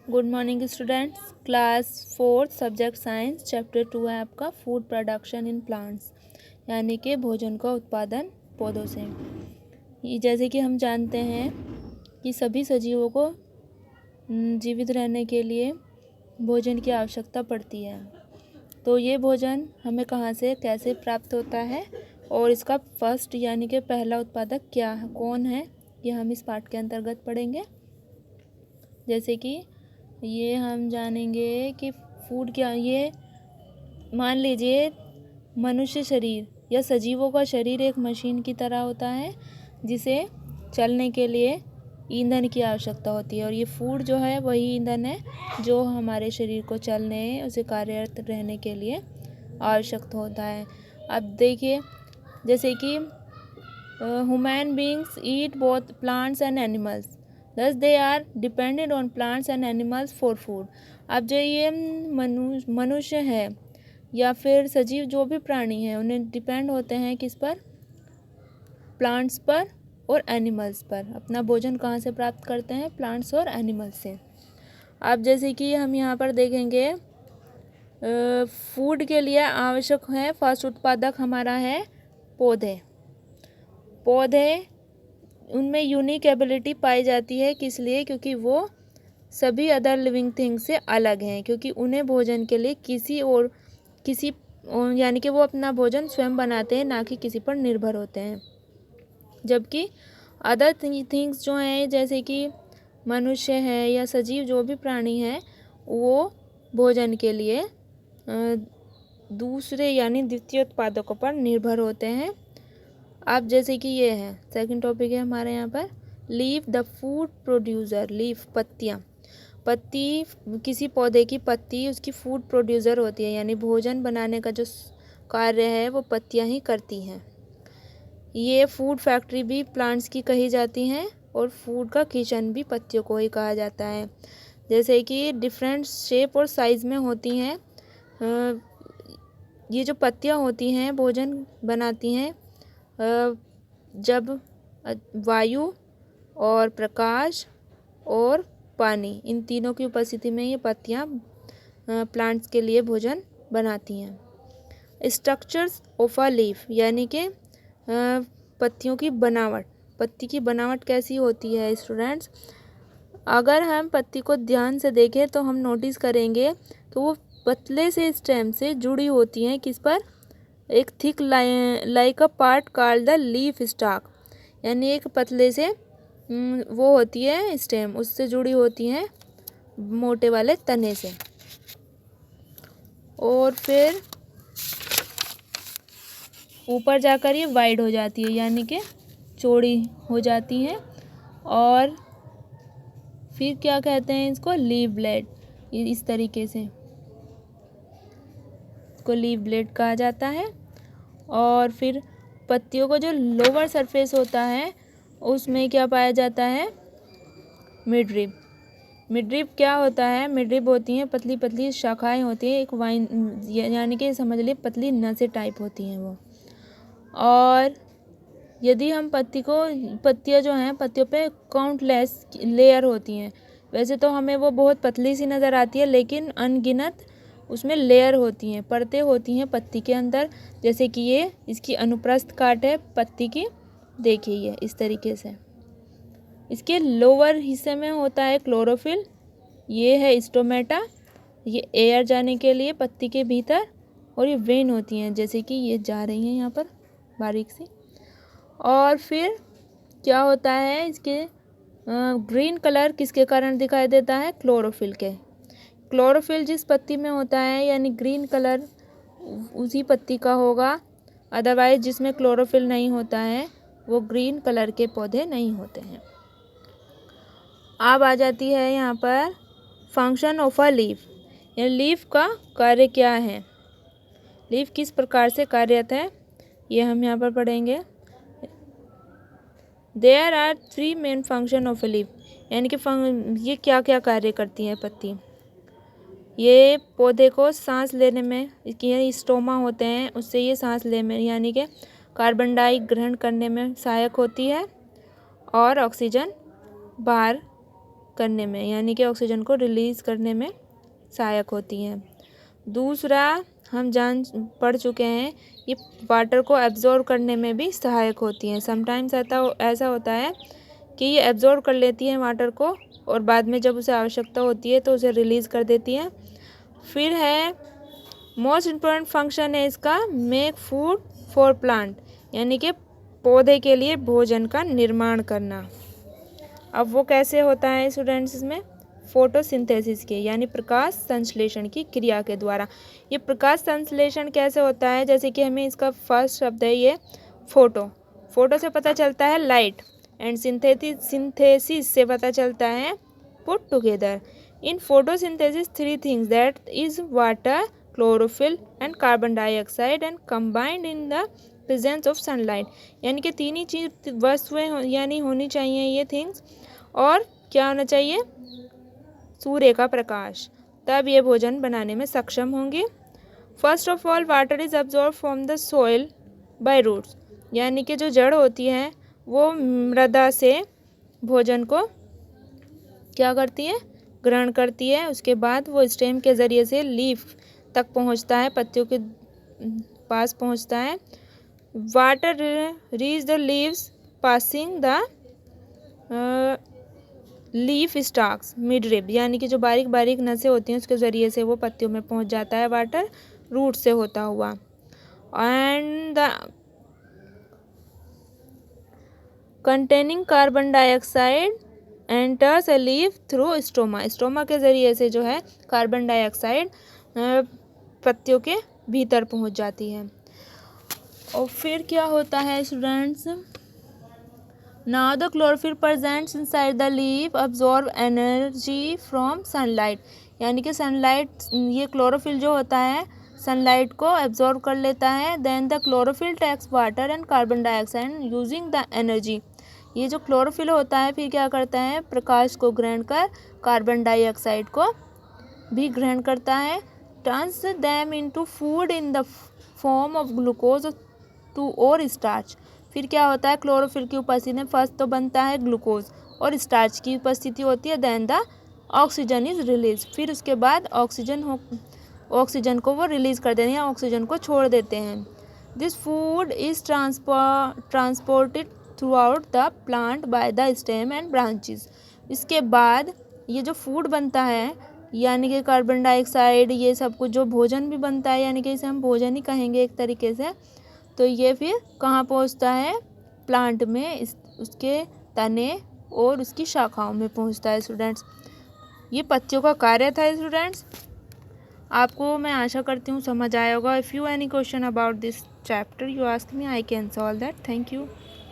Good morning students. Class 4 subject science chapter 2 है आपका food production in plants, यानी कि भोजन का उत्पादन पौधों से। जैसे कि हम जानते हैं कि सभी सजीवों को जीवित रहने के लिए भोजन की आवश्यकता पड़ती है। तो ये भोजन हमें कहाँ से कैसे प्राप्त होता है और इसका फर्स्ट यानी कि पहला उत्पादक क्या है, कौन है, ये हम इस पाठ के अंतर्गत पढ़ेंगे। जैसे कि ये हम जानेंगे कि फूड क्या, ये मान लीजिए मनुष्य शरीर या सजीवों का शरीर एक मशीन की तरह होता है जिसे चलने के लिए ईंधन की आवश्यकता होती है, और ये फूड जो है वही ईंधन है जो हमारे शरीर को चलने उसे कार्यरत रहने के लिए आवश्यक होता है। अब देखिए, जैसे कि human beings eat both plants and animals, thus they are dependent on plants and animals for food। अब जो ये मनुष्य है या फिर सजीव जो भी प्राणी हैं उन्हें डिपेंड होते हैं किस पर, प्लांट्स पर और एनिमल्स पर। अपना भोजन कहाँ से प्राप्त करते हैं, प्लांट्स और एनिमल्स से। अब जैसे कि हम यहाँ पर देखेंगे फूड के लिए आवश्यक है फर्स्ट उत्पादक हमारा है पौधे। उनमें यूनिक एबिलिटी पाई जाती है, किस लिए, क्योंकि वो सभी अदर लिविंग थिंग से अलग हैं, क्योंकि उन्हें भोजन के लिए किसी यानी कि वो अपना भोजन स्वयं बनाते हैं, ना कि किसी पर निर्भर होते हैं। जबकि अदर थिंग्स जो हैं जैसे कि मनुष्य है या सजीव जो भी प्राणी है वो भोजन के लिए दूसरे यानी द्वितीय उत्पादकों पर निर्भर होते हैं। अब जैसे कि ये है सेकंड टॉपिक है हमारे यहाँ पर, leaf the food producer. Leaf पत्ती किसी पौधे की पत्ती उसकी फूड प्रोड्यूसर होती है, यानी भोजन बनाने का जो कार्य है वो पत्तियाँ ही करती हैं। ये फूड फैक्ट्री भी प्लांट्स की कही जाती हैं और फूड का किचन भी पत्तियों को ही कहा जाता है। जैसे कि डिफरेंट शेप और साइज़ में होती हैं ये जो पत्तियाँ होती हैं भोजन बनाती हैं जब वायु और प्रकाश और पानी इन तीनों की उपस्थिति में ये पत्तियाँ प्लांट्स के लिए भोजन बनाती हैं। स्ट्रक्चर्स ऑफ अ लीफ, यानी कि पत्तियों की बनावट। पत्ती की बनावट कैसी होती है स्टूडेंट्स, अगर हम पत्ती को ध्यान से देखें तो हम नोटिस करेंगे तो वो पतले से स्टेम से जुड़ी होती हैं किस पर, एक thick like a part called the leaf stock, यानी एक पतले से वो होती है स्टेम, उससे जुड़ी होती हैं मोटे वाले तने से, और फिर ऊपर जाकर ये वाइड हो जाती है यानी कि चौड़ी हो जाती हैं। और फिर क्या कहते हैं इसको, लीफ ब्लेड। इस तरीके से इसको लीफ ब्लेड कहा जाता है। और फिर पत्तियों को जो लोअर सरफेस होता है उसमें क्या पाया जाता है, मिडरिब। मिडरिब क्या होता है, मिडरिब होती हैं पतली पतली शाखाएं होती हैं, एक वाइन यानी कि समझ लिए पतली नसें टाइप होती हैं वो। और यदि हम पत्तियाँ जो हैं पत्तियों पे काउंटलेस लेयर होती हैं, वैसे तो हमें वो बहुत पतली सी नज़र आती है लेकिन अनगिनत उसमें लेयर होती हैं, परतें होती हैं पत्ती के अंदर। जैसे कि ये इसकी अनुप्रस्थ काट है पत्ती की, देखिए ये इस तरीके से। इसके लोअर हिस्से में होता है क्लोरोफिल, ये है स्टोमेटा, ये एयर जाने के लिए पत्ती के भीतर, और ये वेन होती हैं जैसे कि ये जा रही हैं यहाँ पर बारीक सी। और फिर क्या होता है, इसके ग्रीन कलर किसके कारण दिखाई देता है, क्लोरोफिल के। क्लोरोफिल जिस पत्ती में होता है यानी ग्रीन कलर उसी पत्ती का होगा, अदरवाइज जिसमें क्लोरोफिल नहीं होता है वो ग्रीन कलर के पौधे नहीं होते हैं। अब आ जाती है यहाँ पर फंक्शन ऑफ अ लीफ, यानी लीफ का कार्य क्या है, लीफ किस प्रकार से कार्यरत है ये हम यहाँ पर पढ़ेंगे। There are 3 main function of a leaf, यानी कि ये क्या क्या कार्य करती है पत्ती। ये पौधे को सांस लेने में, इसकी स्टोमा होते हैं उससे ये सांस ले में यानी कि कार्बन डाई ग्रहण करने में सहायक होती है और ऑक्सीजन बाहर करने में, यानी कि ऑक्सीजन को रिलीज़ करने में सहायक होती हैं। दूसरा हम पढ़ चुके हैं, ये वाटर को एब्जॉर्ब करने में भी सहायक होती हैं। समटाइम्स ऐसा होता है कि ये एब्जॉर्ब कर लेती हैं वाटर को और बाद में जब उसे आवश्यकता होती है तो उसे रिलीज़ कर देती हैं। फिर है मोस्ट इम्पॉर्टेंट फंक्शन है इसका, मेक फूड फॉर प्लांट, यानी कि पौधे के लिए भोजन का निर्माण करना। अब वो कैसे होता है स्टूडेंट्स, इसमें फोटोसिंथेसिस के, यानी प्रकाश संश्लेषण की क्रिया के द्वारा। ये प्रकाश संश्लेषण कैसे होता है, जैसे कि हमें इसका फर्स्ट शब्द है ये फोटो से पता चलता है लाइट, एंड सिंथेसिस से पता चलता है put together. In photosynthesis 3 things that is water, chlorophyll and carbon dioxide and combined in the presence of sunlight, यानी कि 3 ही चीज वस्तुएं यानी होनी चाहिए ये थिंग्स, और क्या होना चाहिए, सूर्य का प्रकाश, तब ये भोजन बनाने में सक्षम होंगे। First of all water is absorb from the soil by roots, यानी कि जो जड़ होती है वो मृदा से भोजन को क्या करती है, ग्रहण करती है। उसके बाद वो स्टेम के ज़रिए से लीफ तक पहुंचता है, पत्तियों के पास पहुंचता है। Water reach the leaves passing the leaf stalks mid rib, यानी कि जो बारीक बारीक नसें होती हैं उसके ज़रिए से वो पत्तियों में पहुंच जाता है वाटर, रूट से होता हुआ। And the containing carbon dioxide enters a leaf through stoma के ज़रिए से जो है कार्बन डाइऑक्साइड पत्तियों के भीतर पहुंच जाती है। और फिर क्या होता है students, now the chlorophyll presents inside the leaf absorb energy from sunlight, यानी कि सनलाइट, ये क्लोरोफिल जो होता है सनलाइट को एब्जॉर्ब कर लेता है। Then the chlorophyll takes water and carbon dioxide using the energy, ये जो क्लोरोफिल होता है फिर क्या करता है, प्रकाश को ग्रहण कर कार्बन डाइऑक्साइड को भी ग्रहण करता है। Turns them into food in the form of glucose to or starch, फिर क्या होता है, क्लोरोफिल की उपस्थिति में फर्स्ट तो बनता है ग्लूकोज और स्टार्च की उपस्थिति होती है। Then the oxygen is release, फिर उसके बाद ऑक्सीजन को वो रिलीज कर देते हैं, ऑक्सीजन को छोड़ देते हैं। This food is transported through out the plant by the stem and branches, इसके बाद ये जो फूड बनता है यानी कि कार्बन डाइऑक्साइड ये सब कुछ जो भोजन भी बनता है, यानी कि इसे हम भोजन ही कहेंगे एक तरीके से, तो ये फिर कहाँ पहुँचता है, प्लांट में, उसके तने और उसकी शाखाओं में पहुँचता है स्टूडेंट्स। ये पत्तियों का कार्य था स्टूडेंट्स, आपको मैं आशा करती हूँ समझ आया होगा। If you any question about this chapter you ask me, I can solve that. Thank you.